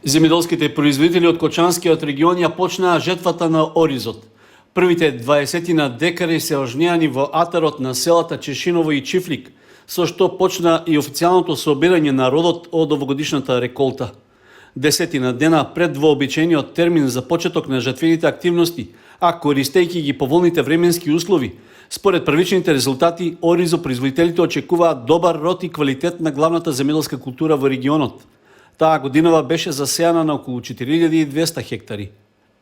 Земјоделските производители од Кочанскиот регион ја почнаа жетвата на оризот. Првите 20 декари се ожнеани во атарот на селата Чешиново и Чифлик, со што почна и официјалното собирање на родот од овогодишната реколта. 10 дена пред вообичаениот термин за почеток на жетвените активности, а користејќи ги поволните временски услови, според првичните резултати, оризопроизводителите очекуваат добар род и квалитет на главната земјоделска култура во регионот. Таа годинава беше засејана на околу 4200 хектари.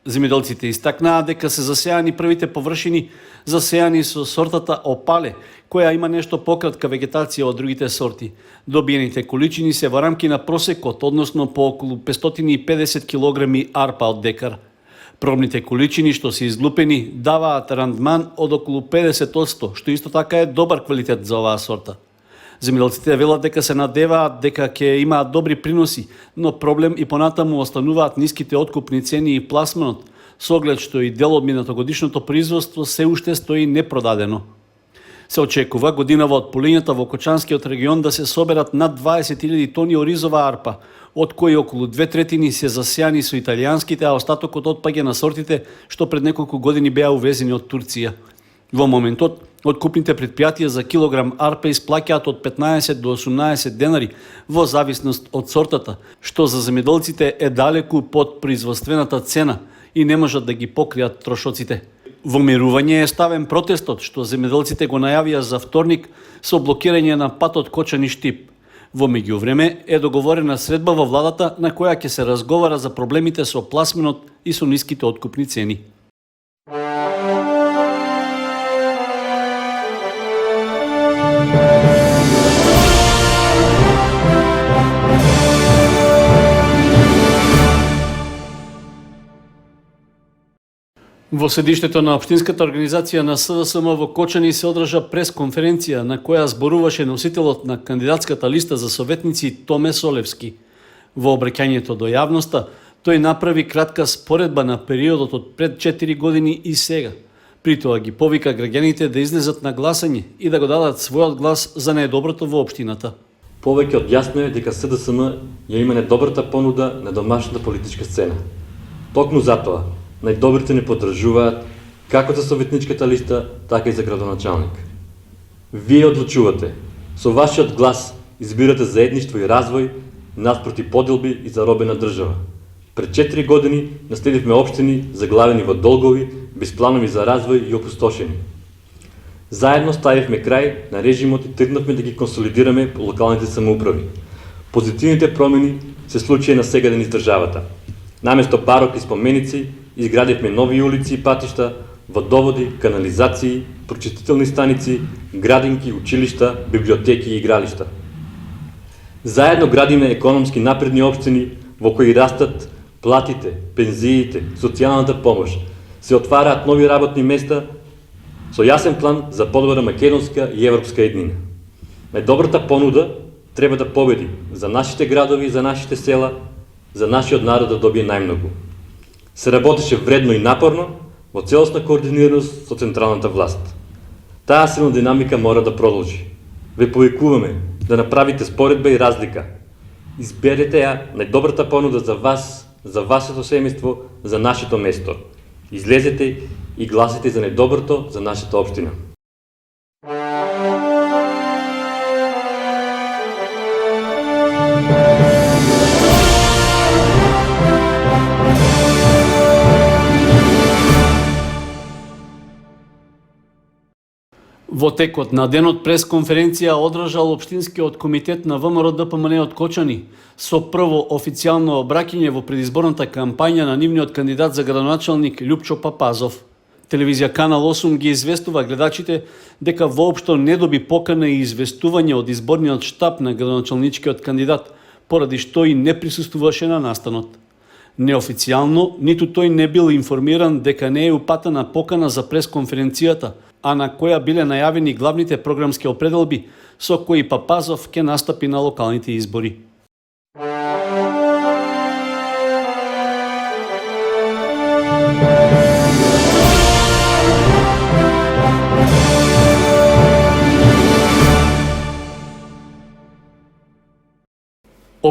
Земјоделците истакнаа дека се засејани првите површини засејани со сортата Опале, која има нешто пократка вегетација од другите сорти. Добиените количини се во рамки на просекот, односно по околу 550 килограми арпа од декар. Пробните количини што се излупени даваат рандман од околу 50%, што исто така е добар квалитет за оваа сорта. Земјоделците велат дека се надеваат дека ќе имаат добри приноси, но проблем и понатаму остануваат ниските откупни цени и пласманот, со оглед што и дел од минатогодишното производство се уште стои непродадено. Се очекува годинава од полињата во Кочанскиот регион да се соберат над 20.000 тони оризова арпа, од кои околу 2/3 се засејани со италијанските, а остатокот отпаѓа на сортите што пред неколку години беа увезени од Турција. Во моментот, откупните предпријатија за килограм арпа исплаќаат од 15 до 18 денари во зависност од сортата, што за земјоделците е далеку под производствената цена и не можат да ги покријат трошоците. Во мирување е ставен протестот што земјоделците го најавија за вторник со блокирање на патот Кочани-Штип. Во меѓувреме е договорена средба во владата на која ќе се разговара за проблемите со пласменот и со ниските откупни цени. Во седиштето на Општинската организација на СДСМ во Кочани се одржа пресконференција на која зборуваше носителот на кандидатската листа за советници Томе Солевски. Во обраќањето до јавноста, тој направи кратка споредба на периодот од пред 4 години и сега. При тоа ги повика граѓаните да излезат на гласање и да го дадат својот глас за најдоброто во општината. Повеќе од јасно е дека СДСМ ја има најдобрата понуда на домашната политичка сцена. Токму затоа, најдобрите не поддржуваат како за советничката листа, така и за градоначалник. Вие одлучувате. Со вашиот глас избирате заедништво и развој, наспроти поделби и заробена држава. Пред 4 години наследивме општини заглавени во долгови, без планови за развој и опустошени. Заедно ставивме крај на режимот и тргнавме да ги консолидираме по локалните самоуправи. Позитивните промени се случија на сега ден из државата. Наместо парок и споменици, изградивме нови улици и патишта, водоводи, канализации, прочистителни станици, градинки, училишта, библиотеки и игралишта. Заедно градиме економски напредни општини во кои растат платите, пензиите, социјалната помош, се отвараат нови работни места со јасен план за подобра македонска и европска еднина. Најдобрата понуда треба да победи за нашите градови и за нашите села, за нашиот народ да добие најмногу. Се работеше вредно и напорно во целосна координираност со централната власт. Таа силна динамика мора да продолжи. Ве повикуваме да направите споредба и разлика. Изберете ја најдобрата понуда за вас, за вашето семејство, за нашето место. Излезете и гласите за најдоброто за нашата општина. Во текот на денот пресконференција одржал Општинскиот комитет на ВМРО ДПМН од Кочани со прво официјално обраќање во предизборната кампања на нивниот кандидат за градоначалник Љупчо Папазов. Телевизија Канал 8 ги известува гледачите дека воопшто не доби покана и известување од изборниот штаб на градоначалничкиот кандидат, поради што и не присуствуваше на настанот. Неофицијално, ниту тој не бил информиран дека не е упатена покана за пресконференцијата, а на која биле најавени главните програмски определби со кои Папазов ќе настапи на локалните избори.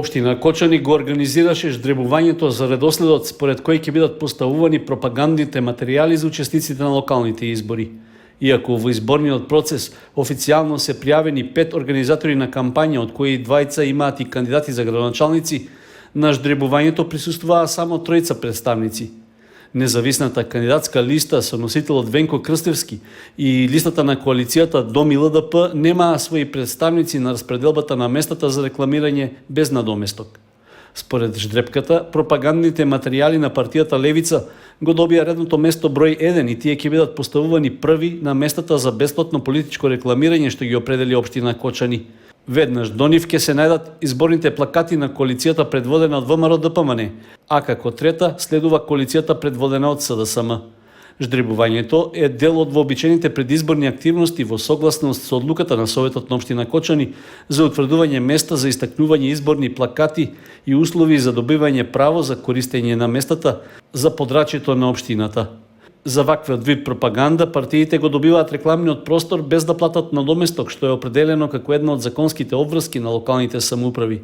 Општина Кочани го организираше ждребувањето за редоследот според кој ќе бидат поставувани пропагандните материјали за учесниците на локалните избори. Иако во изборниот процес официјално се пријавени 5 организатори на кампања, од кои двајца имаат и кандидати за градоначалници, на ждребувањето присуствуваа само 3 представници. Независната кандидатска листа со носителот Венко Крстевски и листата на коалицијата Дом и ЛДП немаа своји представници на распределбата на местата за рекламирање без надоместок. Според ждрепката, пропагандните материјали на партијата Левица го добија редното место број 1 и тие ќе бидат поставувани први на местата за бесплатно политичко рекламирање што ги определи општина Кочани. Веднаш до нив ќе се најдат изборните плакати на коалицијата предводена од ВМРО ДПМН, а како трета следува коалицијата предводена од СДСМ. Ждребувањето е дел од вообичаените предизборни активности во согласност со одлуката на Советот на општина Кочани за утврдување места за истакнување изборни плакати и услови за добивање право за користење на местата за подрачјето на општината. За ваквиот вид пропаганда партиите го добиваат рекламниот простор без да платат надоместок, што е определено како една од законските обврски на локалните самоуправи.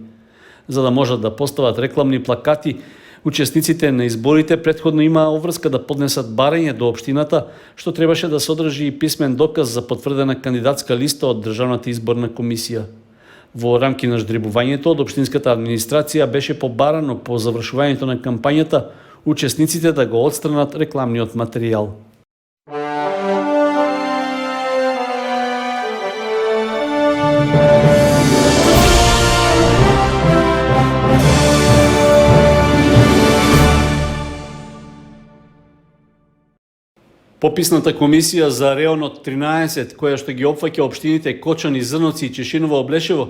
За да можат да постават рекламни плакати, учесниците на изборите претходно имаа обврска да поднесат барање до општината, што требаше да содржи и писмен доказ за потврдена кандидатска листа од Државната изборна комисија. Во рамки на ждребувањето од општинската администрација беше побарано по завршувањето на кампањата учесниците да го отстранат рекламниот материјал. Пописната комисија за реонот 13, која што ги опфаќа општините Кочани, Зрновци и Чешиново Облешево,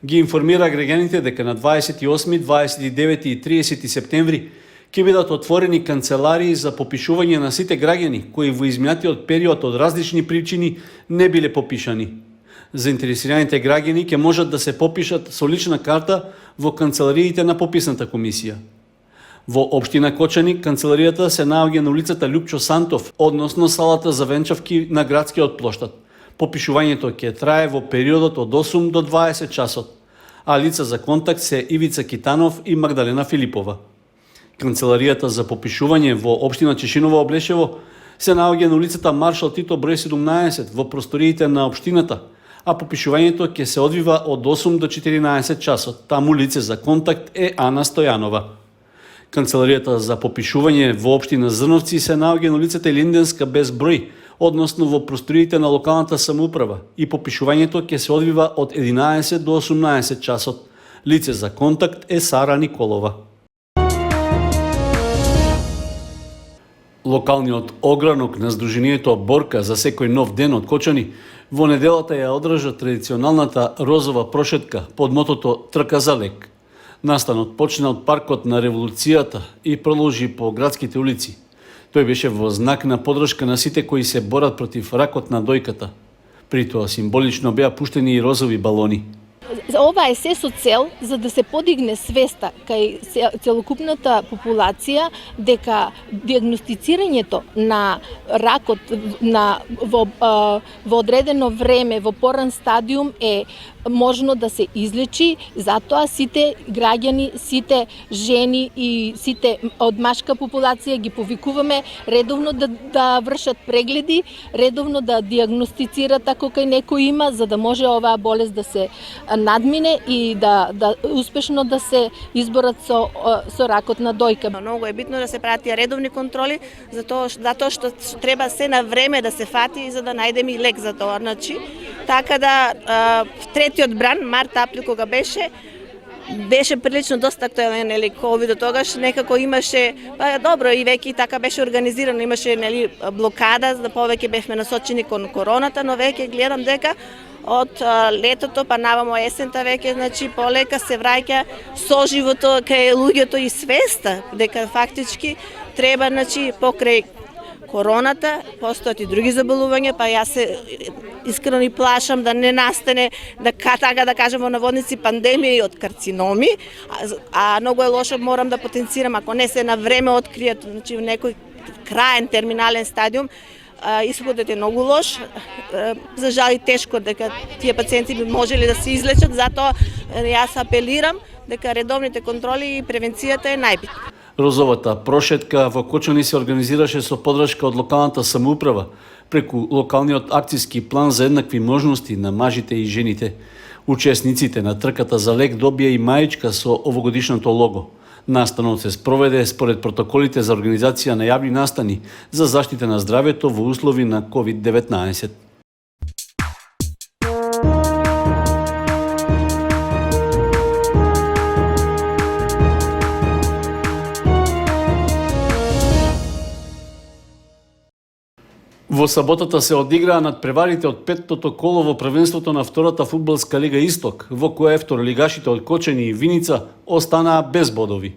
ги информира граѓаните дека на 28, 29 и 30 септември ќе бидат отворени канцеларии за попишување на сите граѓани кои во изминатиот период од различни причини не биле попишани. Заинтересираните граѓани ќе можат да се попишат со лична карта во канцелариите на пописната комисија. Во општина Кочани канцеларијата се наоѓа на улицата Лјупчо Сантов, односно салата за венчавки на градскиот плоштад. Попишувањето ќе трае во периодот од 8 до 20 часот, а лица за контакт се Ивица Китанов и Магдалена Филипова. Канцеларијата за попишување во општина Чешиново Облешево се наоѓа на улицата Маршал Тито број 17 во просториите на општината, а попишувањето ќе се одвива од 8 до 14 часот. Таму лице за контакт е Ана Стојанова. Канцеларијата за попишување во општина Зрновци се наоѓа на улицата Линденска без број, односно во просториите на локалната самоуправа, и попишувањето ќе се одвива од 11 до 18 часот. Лице за контакт е Сара Николова. Локалниот огранок на Сдруженијето Борка за секој нов ден од Кочани во неделата ја одржа традиционалната розова прошетка под мотото Трка за лек. Настанот почна од паркот на Револуцијата и продолжи по градските улици. Тој беше во знак на поддршка на сите кои се борат против ракот на дојката. При тоа символично беа пуштени и розови балони. Ова е се со цел за да се подигне свеста кај целокупната популација дека диагностицирањето на ракот во одредено време, во поран стадиум е можно да се излечи, затоа сите граѓани, сите жени и сите од машка популација ги повикуваме редовно да вршат прегледи, редовно да диагностицират ако кај некој има, за да може оваа болест да се надмине и да успешно да се изборат со ракот на дојка. Многу е битно да се прават редовни контроли, затоа што треба се на време да се фати за да најдеме и лек за тоа. Значи, така да третиот бран, март-април кога беше прилично доста актуелен, нели, ковидот тогаш некако имаше, добро и веќе така беше организирано, имаше, нели, блокада, за повеќе бевме насочени кон короната, но веќе гледам дека од летото па навамо есента веќе, значи, полека се враќа соживото кај луѓето и свеста дека фактички треба, значи, покрај короната, постојат и други заболувања, па јас се искрено и плашам да не настане, така да кажем во наводници, пандемија од карциноми, а многу е лошо, морам да потенцирам, ако не се на време откријат, значи некој краен терминален стадиум, исходот е многу лош. За жал и тешко дека тие пациенти би можеле да се излечат, затоа јас апелирам дека редовните контроли и превенцијата е најбитна. Розовата прошетка во Кочани се организираше со поддршка од локалната самоуправа преку локалниот акцијски план за еднакви можности на мажите и жените. Учесниците на трката за лек добија и маичка со овогодишното лого. Настанот се спроведе според протоколите за организација на јавни настани за заштита на здравјето во услови на COVID-19. Во саботата се одиграа надпреварите од петтото коло во првенството на втората фудбалска лига Исток, во која второлигашите од Кочани и Виница останаа без бодови.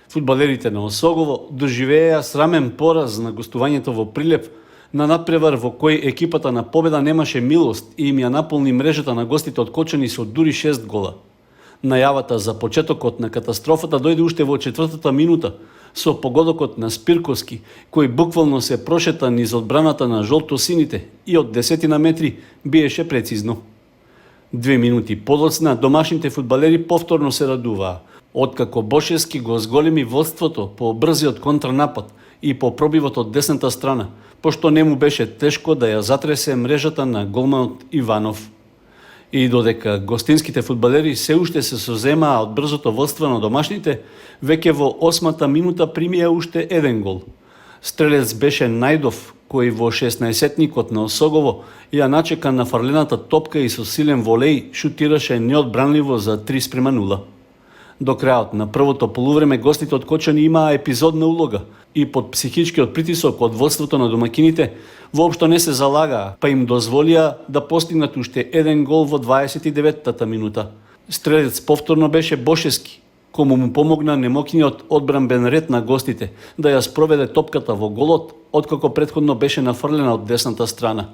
Фудбалерите на Осогово доживееа срамен пораз на гостувањето во Прилеп на надпревар во кој екипата на Победа немаше милост и им ја наполни мрежата на гостите од Кочани со дури 6 гола. Најавата за почетокот на катастрофата дојде уште во четвртата минута со погодокот на Спирковски, кој буквално се прошета низ одбраната на жолто-сините и од 10 метри биеше прецизно. 2 минути подоцна домашните фудбалери повторно се радуваа, откако Бошевски го зголеми водството по брзиот контранапад и по пробивот од десната страна, пошто не му беше тешко да ја затресе мрежата на голманот Иванов. И додека гостинските фудбалери се уште се соземаа од брзото водство на домашните, веќе во 8-та минута примија уште еден гол. Стрелец беше Најдов, кој во 16-тникот на Осогово ја начека на фарлената топка и со силен волеј шутираше неодбранливо за 3:0. До крајот на првото полувреме гостите од Кочани имаа епизодна улога и под психичкиот притисок од водството на домакините воопшто не се залагаа, па им дозволија да постигнат уште еден гол во 29-та минута. Стрелец повторно беше Бошевски, кому му помогна немокиниот одбранбен ред на гостите да ја спроведе топката во голот, откако претходно беше нафрлена од десната страна.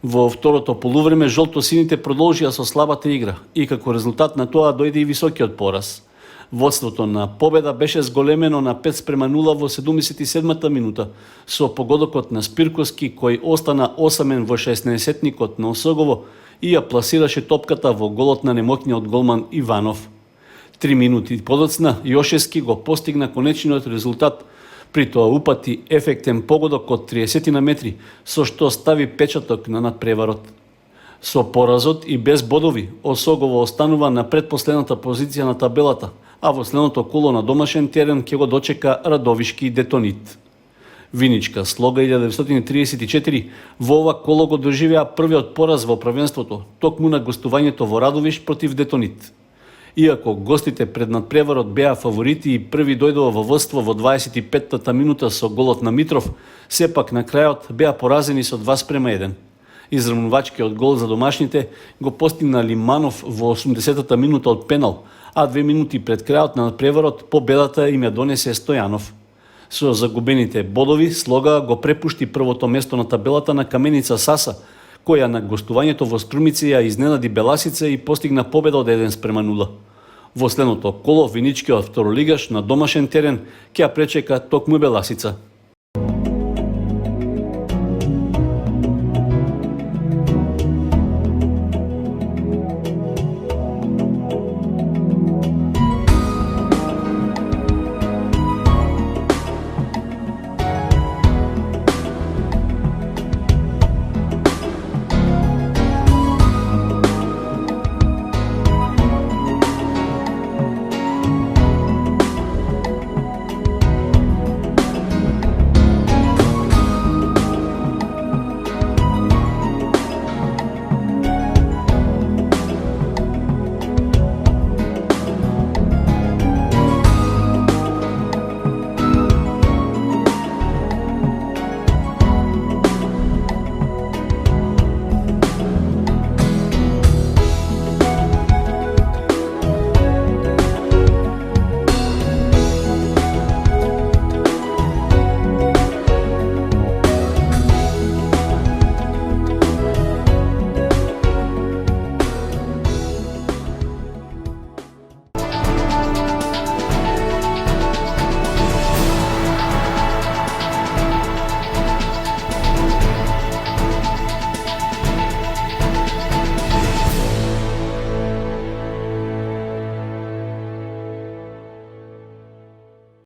Во второто полувреме жолто-сините продолжија со слабата игра и како резултат на тоа дојде и високиот пораз. Водството на Победа беше зголемено на 5:0 во 77-та минута со погодокот на Спирковски кој остана осамен во 16-тникот на Осогово и ја пласираше топката во голот на немокниот голман Иванов. 3 минути подоцна Јошевски го постигна конечниот резултат, при тоа упати ефектен погодок од 30 метри, со што стави печаток на надпреварот. Со поразот и без бодови, Осогово останува на предпоследната позиција на табелата, а во следното коло на домашен терен ќе го дочека Радовишки Детонит. Виничка Слога 1934 во ова коло го доживеа првиот пораз во првенството, токму на гостувањето во Радовиш против Детонит. Иако гостите пред надпреварот беа фаворити и први дојдоа во водство во 25-та минута со голот на Митров, сепак на крајот беа поразени со 2:1. Израмнувачкиот гол за домашните го постигна Лиманов во 80-та минута од пенал, а 2 минути пред крајот на надпреварот победата им ја донесе Стојанов. Со загубените бодови Слога го препушти првото место на табелата на Каменица Саса, која на гостувањето во Струмица ја изненади Беласица и постигна победа од 1:0. Во следното коло Виничкиот второлигаш на домашен терен ќе ја пречека токму Беласица.